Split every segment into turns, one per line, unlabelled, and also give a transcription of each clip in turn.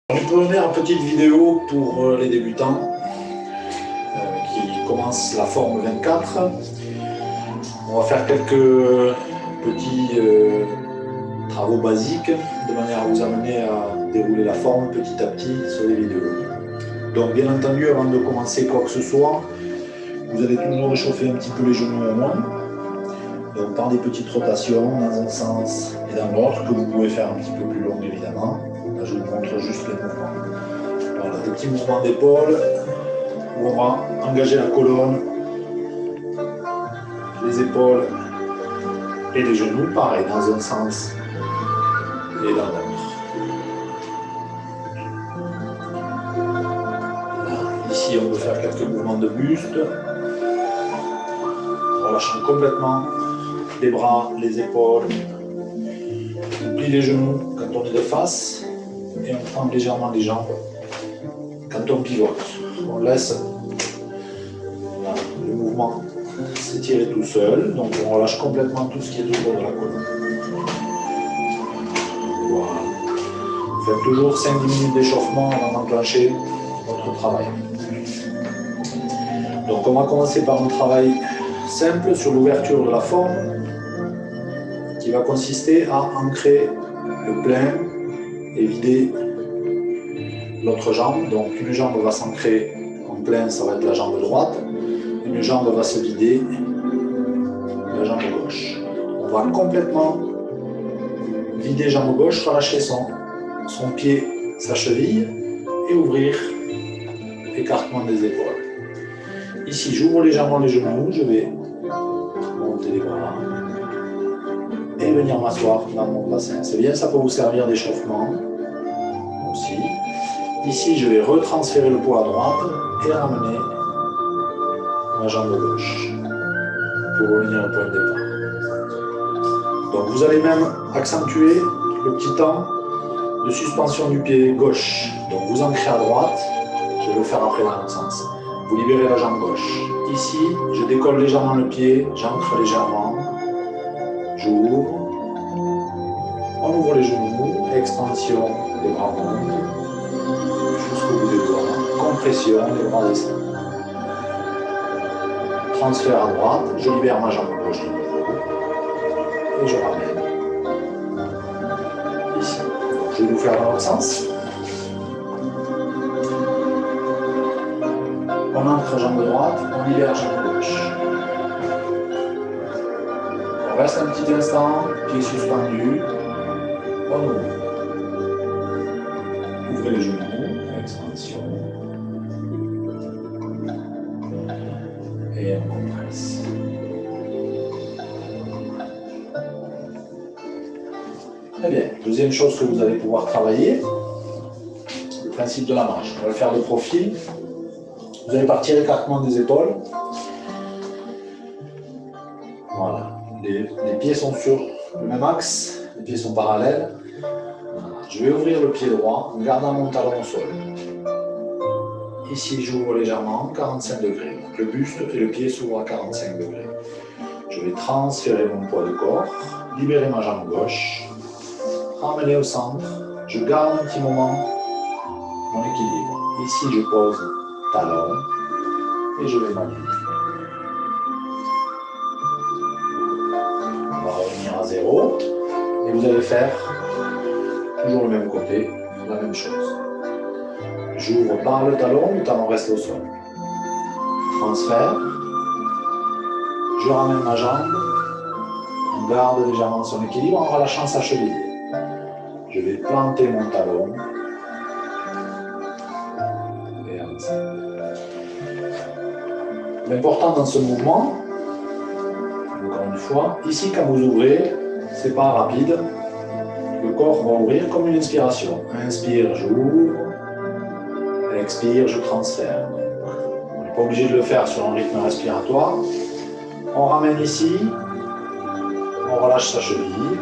Une première petite vidéo pour les débutants qui commencent la forme 24. On va faire quelques petits travaux basiques de manière à vous amener à dérouler la forme petit à petit sur les vidéos. Donc bien entendu, avant de commencer quoi que ce soit, vous allez toujours réchauffer un petit peu les genoux au moins. Donc par des petites rotations dans un sens et dans l'autre, que vous pouvez faire un petit peu plus long évidemment. Là je vous montre juste les mouvements. Voilà, des petits mouvements d'épaule où on va engager la colonne, les épaules et les genoux, pareil, dans un sens et dans l'autre. Ici, on peut faire quelques mouvements de buste, relâchant complètement les bras, les épaules. On plie les genoux quand on est de face et on prend légèrement les jambes quand on pivote. On laisse le mouvement s'étirer tout seul, donc on relâche complètement tout ce qui est autour de la colonne. Voilà. Faites toujours 5-10 minutes d'échauffement avant d'enclencher votre travail. Donc on va commencer par un travail simple sur l'ouverture de la forme qui va consister à ancrer le plein et vider l'autre jambe. Donc une jambe va s'ancrer en plein, ça va être la jambe droite. Une jambe va se vider, la jambe gauche. On va complètement vider jambe gauche, relâcher son pied, sa cheville et ouvrir l'écartement des épaules. Ici, j'ouvre légèrement les genoux, je vais monter les bras et venir m'asseoir dans mon bassin. C'est bien, ça peut vous servir d'échauffement aussi. Ici, je vais retransférer le poids à droite et ramener ma jambe gauche pour revenir au point de départ. Donc vous allez même accentuer le petit temps de suspension du pied gauche. Donc vous ancrez à droite, je vais le faire après dans l'autre sens. Vous libérez la jambe gauche. Ici, je décolle légèrement le pied, j'ancre légèrement, j'ouvre, on ouvre les genoux, extension des bras montent, jusqu'au bout des doigts, compression, les bras descendent. Transfert à droite, je libère ma jambe gauche de nouveau et je ramène ici. Je vais vous faire dans l'autre sens. On ancre jambe droite, on libère jambe gauche. On reste un petit instant, pied suspendu, on ouvre. Ouvrez les genoux, extension. Et on compresse. Très bien. Deuxième chose que vous allez pouvoir travailler, le principe de la marche. On va le faire de profil. Vous allez partir écartement des épaules. Voilà. Les pieds sont sur le même axe, les pieds sont parallèles. Je vais ouvrir le pied droit en gardant mon talon au sol. Ici, j'ouvre légèrement, 45 degrés. Le buste et le pied s'ouvrent à 45 degrés. Je vais transférer mon poids de corps, libérer ma jambe gauche, ramener au centre. Je garde un petit moment mon équilibre. Ici, je pose talon et je vais m'aligner. On va revenir à zéro et vous allez faire toujours le même côté, la même chose. J'ouvre par le talon reste au sol. Transfert. Je ramène ma jambe. On garde légèrement son équilibre en relâchant sa cheville. Je vais planter mon talon. Et avancer. L'important dans ce mouvement, encore une fois, ici quand vous ouvrez, c'est pas rapide. Le corps va ouvrir comme une inspiration. Inspire, j'ouvre. Expire, je transfère. On n'est pas obligé de le faire sur un rythme respiratoire. On ramène ici, on relâche sa cheville.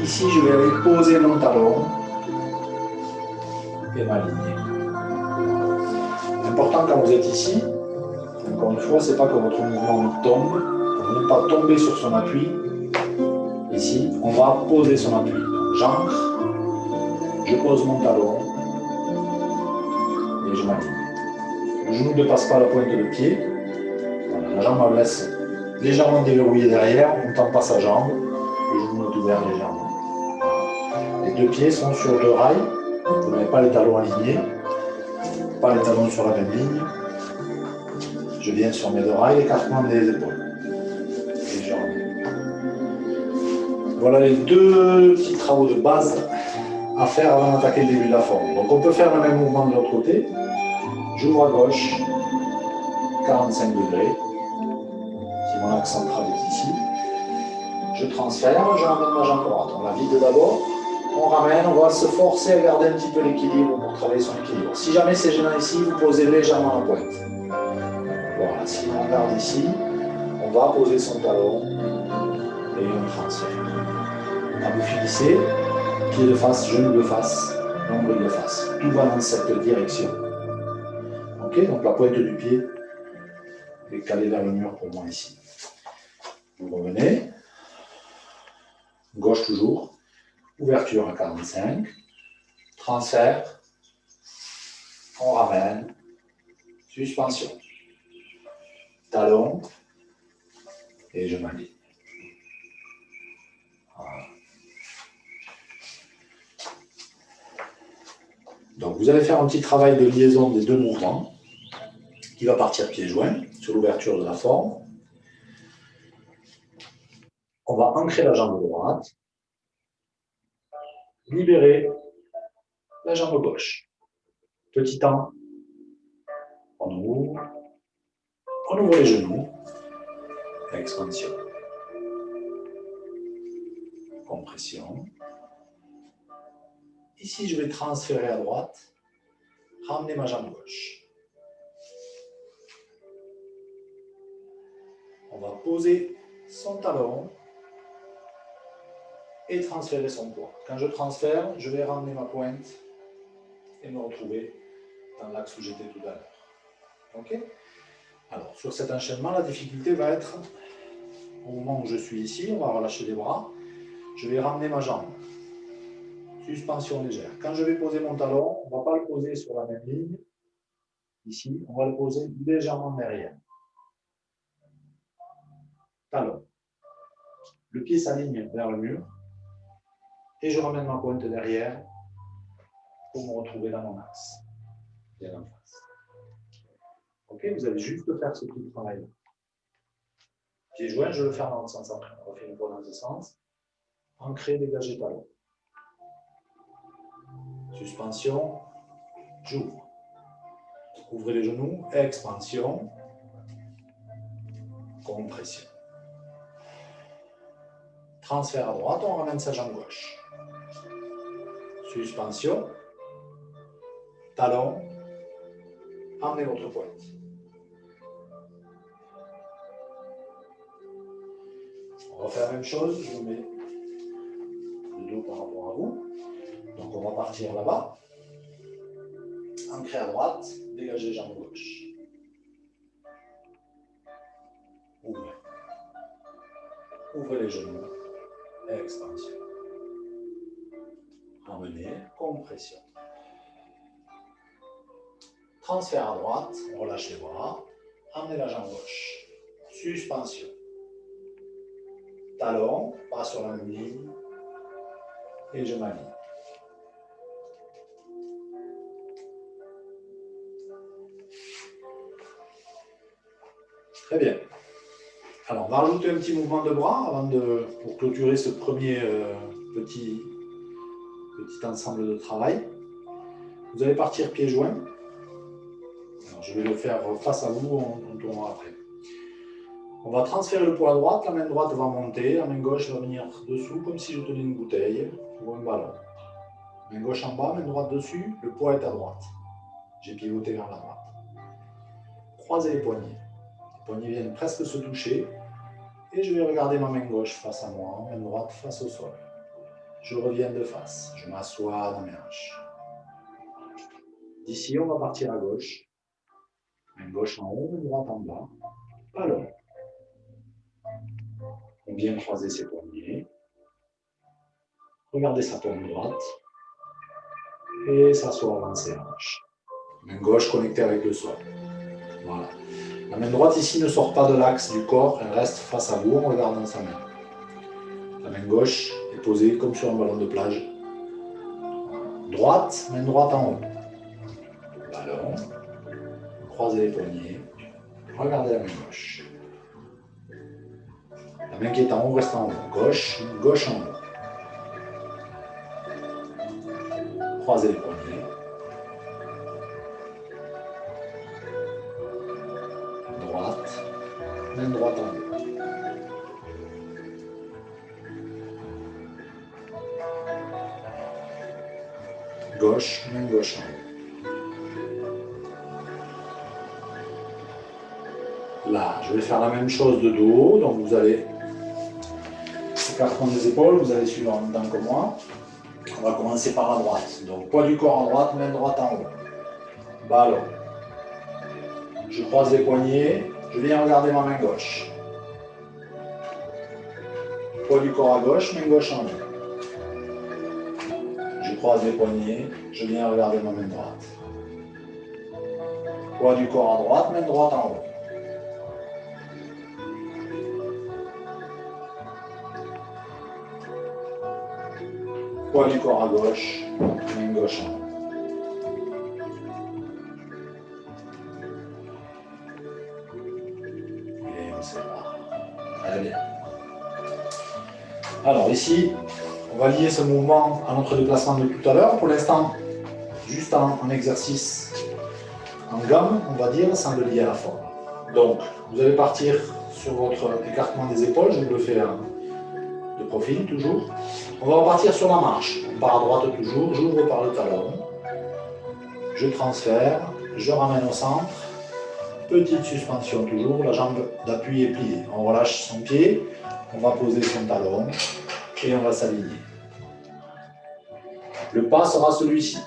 Ici, je vais aller poser mon talon et m'aligner. L'important quand vous êtes ici, encore une fois, c'est pas que votre mouvement tombe. On ne pas tomber sur son appui. Ici, on va poser son appui. J'ancre, Je pose mon talon et je m'aligne. Le genou ne dépasse pas la pointe de pied. Voilà, la jambe laisse légèrement déverrouillée derrière, on ne tend pas sa jambe, le genou est ouvert légèrement. Les deux pieds sont sur deux rails, vous n'avez pas les talons alignés, pas les talons sur la même ligne. Je viens sur mes deux rails, écartement des épaules. Et je remets. Voilà les deux petits travaux de base à faire avant d'attaquer le début de la forme. Donc on peut faire le même mouvement de l'autre côté. J'ouvre à gauche, 45 degrés. Si mon axe central est ici. Je transfère, je ramène ma jambe droite. On la vide d'abord, on ramène, on va se forcer à garder un petit peu l'équilibre pour travailler son équilibre. Si jamais c'est gênant ici, vous posez légèrement la pointe. Voilà, si on regarde ici, on va poser son talon et on transfère. Quand vous finissez, pied de face, genou de face, nombril de face. Tout va dans cette direction. Ok, donc la pointe du pied est calée vers le mur pour moi ici. Vous revenez. Gauche toujours. Ouverture à 45. Transfert. On ramène. Suspension. Talon. Et je m'aligne. Voilà. Donc vous allez faire un petit travail de liaison des deux mouvements qui va partir pieds joints sur l'ouverture de la forme. On va ancrer la jambe droite. Libérer la jambe gauche. Petit temps. On ouvre les genoux. Expansion. Compression. Ici, je vais transférer à droite. Ramener ma jambe gauche. On va poser son talon et transférer son poids. Quand je transfère, je vais ramener ma pointe et me retrouver dans l'axe où j'étais tout à l'heure. Ok ? Alors, sur cet enchaînement, la difficulté va être, au moment où je suis ici, on va relâcher les bras, je vais ramener ma jambe. Suspension légère. Quand je vais poser mon talon, on ne va pas le poser sur la même ligne. Ici, on va le poser légèrement derrière. Talon. Le pied s'aligne vers le mur. Et je ramène ma pointe derrière pour me retrouver dans mon axe. Bien en face. Ok, vous allez juste faire ce petit travail-là. Pied joint, je vais le faire dans le sens après. On va faire une fois dans ce sens. Ancrer, dégager, talon. Suspension, j'ouvre. Ouvrez les genoux, expansion, compression. Transfert à droite, on ramène sa jambe gauche. Suspension, talon, emmenez votre pointe. On va faire la même chose, je vous mets le dos par rapport à vous. Donc on va partir là-bas. Ancrer à droite, dégager jambe gauche. Ouvrez. Ouvrez les genoux. Expansion. Ramenez, compression. Transfert à droite, on relâche les bras. Emmenez la jambe gauche. Suspension. Talon, pas sur la même ligne. Et je m'aligne. Très bien. Alors, on va rajouter un petit mouvement de bras pour clôturer ce premier petit ensemble de travail. Vous allez partir pieds joints. Alors, je vais le faire face à vous, on tournera après. On va transférer le poids à droite, la main droite va monter, la main gauche va venir dessous, comme si je tenais une bouteille ou un ballon. Main gauche en bas, main droite dessus, le poids est à droite. J'ai pivoté vers la droite. Croisez les poignets. Les poignets viennent presque se toucher. Et je vais regarder ma main gauche face à moi, main droite face au sol. Je reviens de face, je m'assois dans mes hanches. D'ici, on va partir à gauche. Main gauche en haut, main droite en bas. Pas long. On vient croiser ses poignets. Regardez sa paume droite. et s'asseoir dans ses hanches. Main gauche connectée avec le sol. Voilà. La main droite ici ne sort pas de l'axe du corps, elle reste face à vous en regardant sa main. La main gauche est posée comme sur un ballon de plage. Droite, main droite en haut. Ballon, croisez les poignets, regardez la main gauche. La main qui est en haut reste en haut. Gauche, gauche en haut. Croisez les poignets. Droite, main droite en haut. Gauche, main gauche en haut. Là, je vais faire la même chose de dos. Donc vous allez écartement des épaules, vous allez suivre en même temps que moi. On va commencer par la droite. Donc poids du corps à droite, main droite en haut. Ballon. Je croise les poignets, je viens regarder ma main gauche. Poids du corps à gauche, main gauche en haut. Je croise les poignets, je viens regarder ma main droite. Poids du corps à droite, main droite en haut. Poids du corps à gauche, main gauche en haut. Et on sépare. Très bien. Alors ici, on va lier ce mouvement à notre déplacement de tout à l'heure. Pour l'instant, juste en exercice en gamme, on va dire, sans le lier à la forme. Donc, vous allez partir sur votre écartement des épaules. Je le fais de profil, toujours. On va repartir sur la marche. On part à droite toujours, j'ouvre par le talon. Je transfère, je ramène au centre. Petite suspension toujours, la jambe d'appui est pliée. On relâche son pied, on va poser son talon et on va s'aligner. Le pas sera celui-ci.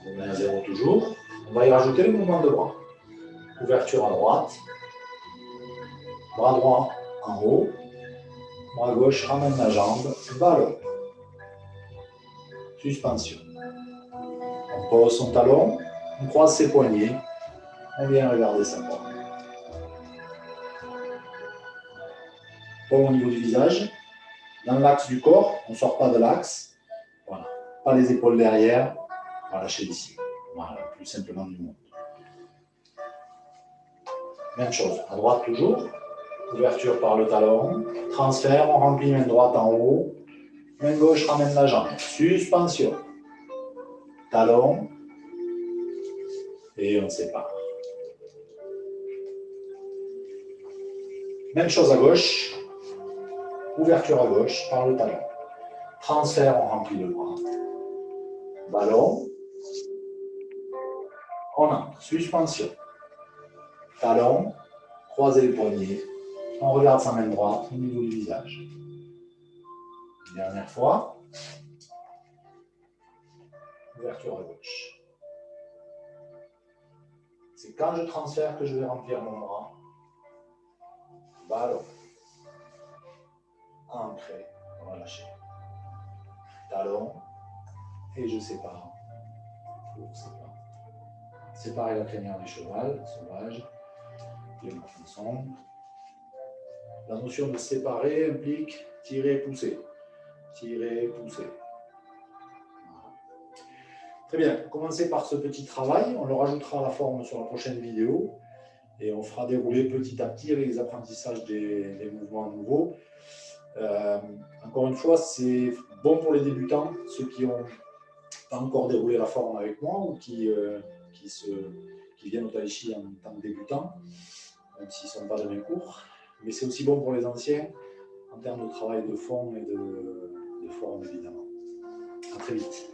On met à 0 toujours. On va y rajouter le mouvement de bras. Ouverture à droite. Bras droit en haut. Bras gauche ramène la jambe. Ballon. Suspension. On pose son talon. On croise ses poignets. On vient regarder sa pomme. Pomme au niveau du visage. Dans l'axe du corps, on ne sort pas de l'axe. Voilà. Pas les épaules derrière. On va lâcher ici. Voilà, plus simplement du monde. Même chose, à droite toujours. Ouverture par le talon. Transfert, on remplit main droite en haut. Main gauche ramène la jambe. Suspension. Talon. Et on sépare. Même chose à gauche. Ouverture à gauche par le talon. Transfert, on remplit le bras. Ballon. On entre. Suspension. Talon. Croisez les poignets. On regarde sa main droite au niveau du visage. Dernière fois. Ouverture à gauche. C'est quand je transfère que je vais remplir mon bras. Ballon. Ancré. Relâché. Talon. Et je sépare. Pour séparer. Séparer la crinière du cheval, sauvage. Les mouvements sombres. La notion de séparer implique tirer, pousser. Tirer, pousser. Voilà. Très bien, commencez par ce petit travail. On le rajoutera à la forme sur la prochaine vidéo. Et on fera dérouler petit à petit avec les apprentissages des mouvements nouveaux. Encore une fois, c'est bon pour les débutants, ceux qui n'ont pas encore déroulé la forme avec moi ou qui viennent au tai chi en tant que débutants, même s'ils ne sont pas de mes cours. Mais c'est aussi bon pour les anciens en termes de travail de fond et de forme, évidemment. À très vite.